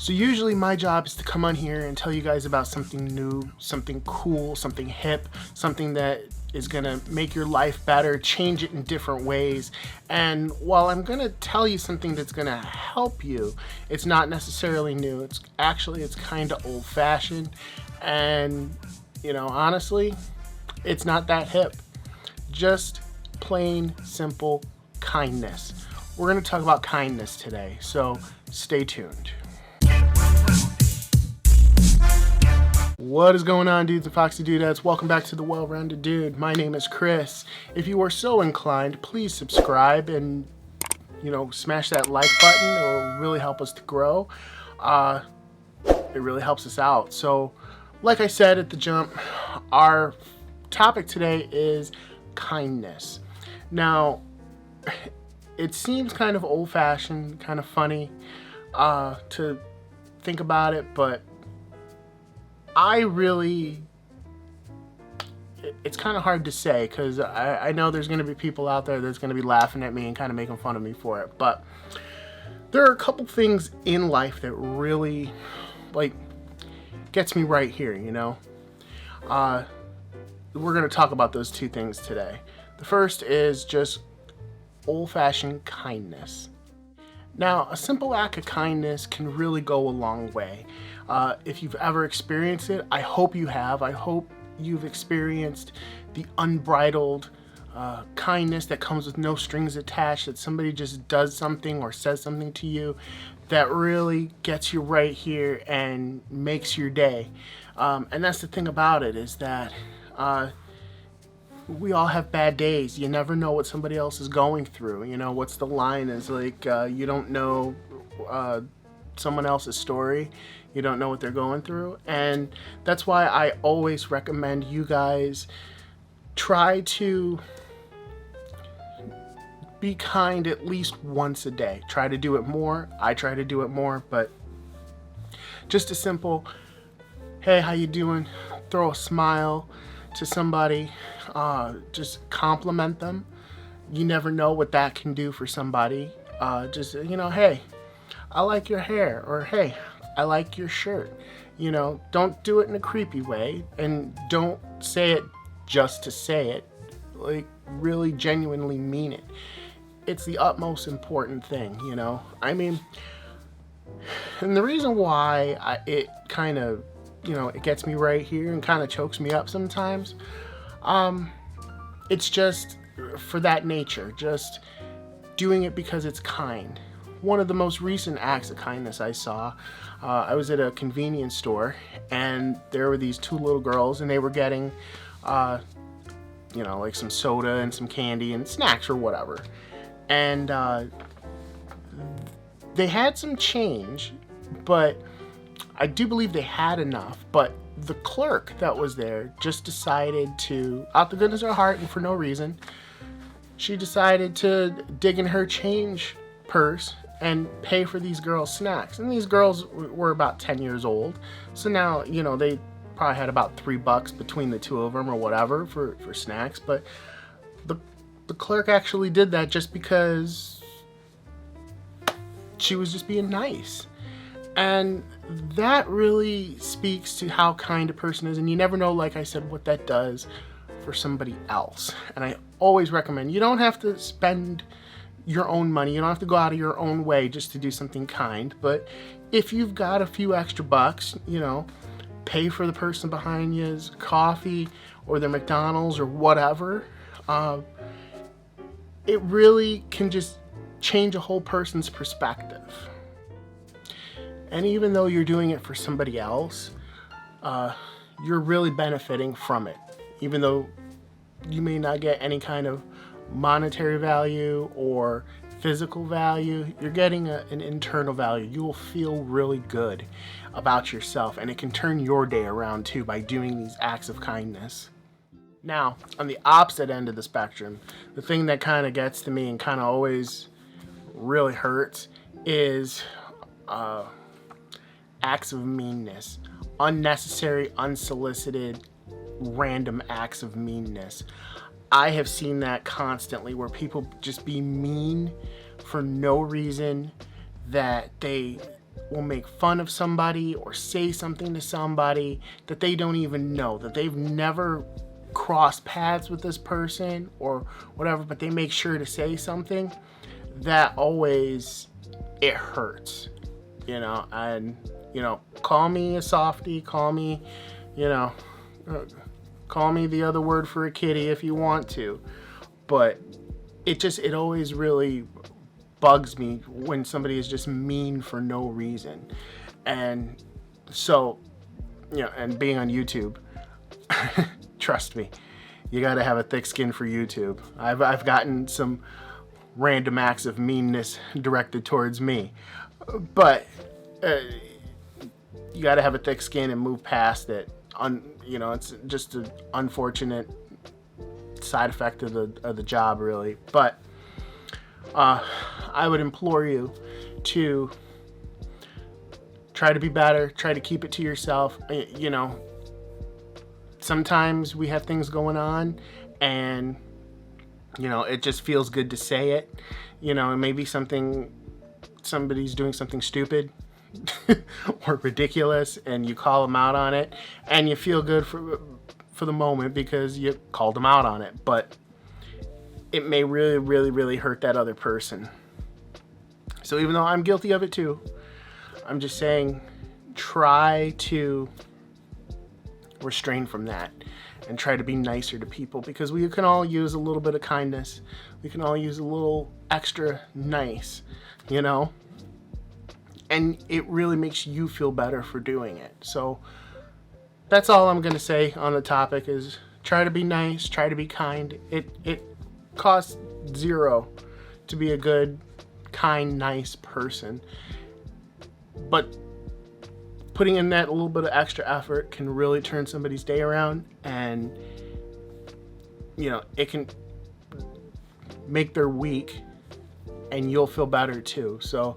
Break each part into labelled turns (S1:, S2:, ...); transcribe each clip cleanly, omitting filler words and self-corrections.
S1: So usually my job is to come on here and tell you guys about something new, something cool, something hip, something that is gonna make your life better, change it in different ways. And while I'm gonna tell you something that's gonna help you, it's not necessarily new. It's kind of old-fashioned, and honestly, it's not that hip. Just plain simple kindness. We're gonna talk about kindness today, so stay tuned. What is going on, dudes and foxy dudettes? Welcome back to The Well-Rounded Dude. My name is Chris. If you are so inclined, please subscribe and, smash that like button. It will really help us to grow. It really helps us out. So, like I said at the jump, our topic today is kindness. Now, it seems kind of old-fashioned, kind of funny to think about it, but it's kind of hard to say, because I know there's going to be people out there that's going to be laughing at me and kind of making fun of me for it, but there are a couple things in life that really, gets me right here, We're going to talk about those two things today. The first is just old-fashioned kindness. Now, a simple act of kindness can really go a long way. If you've ever experienced it, I hope you have. I hope you've experienced the unbridled kindness that comes with no strings attached, that somebody just does something or says something to you that really gets you right here and makes your day. And that's the thing about it, is that we all have bad days. You never know what somebody else is going through. What's the line is you don't know someone else's story. You don't know what they're going through. And that's why I always recommend you guys try to be kind at least once a day. Try to do it more. I try to do it more, but just a simple, hey, how you doing? Throw a smile to somebody. Just compliment them. You never know what that can do for somebody. Hey, I like your hair, or hey, I like your shirt. Don't do it in a creepy way, and don't say it just to say it. Really genuinely mean it. It's the utmost important thing, and the reason why it kind of, it gets me right here and kind of chokes me up sometimes, it's just for that nature, just doing it because it's kind. One of the most recent acts of kindness I saw, I was at a convenience store, and there were these two little girls, and they were getting, some soda and some candy and snacks or whatever. And they had some change, but I do believe they had enough. But the clerk that was there just decided to, out the goodness of her heart and for no reason, she decided to dig in her change purse and pay for these girls' snacks. And these girls were about 10 years old. So now, they probably had about $3 between the two of them or whatever for snacks. But the clerk actually did that just because she was just being nice. And that really speaks to how kind a person is. And you never know, like I said, what that does for somebody else. And I always recommend, you don't have to spend your own money. You don't have to go out of your own way just to do something kind. But if you've got a few extra bucks, pay for the person behind you's coffee or their McDonald's or whatever. It really can just change a whole person's perspective. And even though you're doing it for somebody else, you're really benefiting from it. Even though you may not get any kind of monetary value or physical value, you're getting an internal value. You will feel really good about yourself, and it can turn your day around too by doing these acts of kindness. Now, on the opposite end of the spectrum, the thing that kind of gets to me and kind of always really hurts is acts of meanness. Unnecessary, unsolicited, random acts of meanness. I have seen that constantly, where people just be mean for no reason, that they will make fun of somebody or say something to somebody that they don't even know, that they've never crossed paths with this person or whatever, but they make sure to say something, that always, it hurts, you know. And, you know, call me a softie, call me, you know, call me the other word for a kitty if you want to, but it always really bugs me when somebody is just mean for no reason. And so, you know, and being on YouTube, trust me, you gotta have a thick skin for YouTube. I've gotten some random acts of meanness directed towards me, but you gotta have a thick skin and move past it. You know, it's just an unfortunate side effect of the job, really. But I would implore you to try to be better, try to keep it to yourself. You know, sometimes we have things going on and, you know, it just feels good to say it. You know, and maybe somebody's doing something stupid or ridiculous, and you call them out on it, and you feel good for the moment because you called them out on it. But it may really, really, really hurt that other person. So even though I'm guilty of it too, I'm just saying, try to restrain from that and try to be nicer to people, because we can all use a little bit of kindness. We can all use a little extra nice, you know? And it really makes you feel better for doing it. So that's all I'm going to say on the topic is try to be nice, try to be kind. It costs zero to be a good, kind, nice person. But putting in that little bit of extra effort can really turn somebody's day around, and, you know, it can make their week, and you'll feel better too. So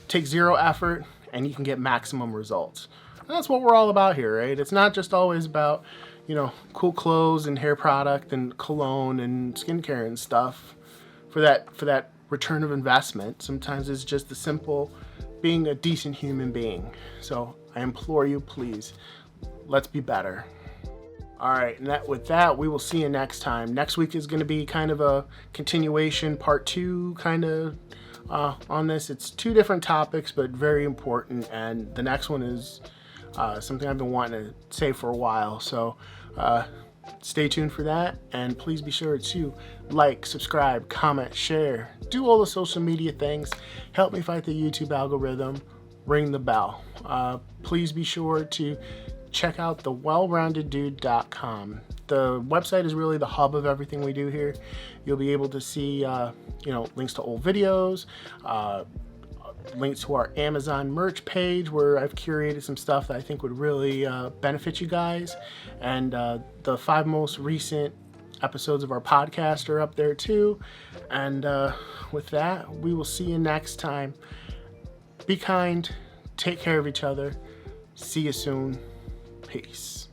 S1: take zero effort and you can get maximum results. And that's what we're all about here, right? It's not just always about, you know, cool clothes and hair product and cologne and skincare and stuff for that return of investment. Sometimes it's just the simple being a decent human being. So I implore you, please, let's be better. All right, and with that, we will see you next time. Next week is going to be kind of a continuation, part 2, kind of on this. It's 2 different topics, but very important. And the next one is something I've been wanting to say for a while. So stay tuned for that. And please be sure to like, subscribe, comment, share, do all the social media things. Help me fight the YouTube algorithm. Ring the bell. Please be sure to check out thewellroundeddude.com. The website is really the hub of everything we do here. You'll be able to see, you know, links to old videos, links to our Amazon merch page where I've curated some stuff that I think would really benefit you guys. And the 5 most recent episodes of our podcast are up there too. And with that, we will see you next time. Be kind, take care of each other. See you soon. Peace.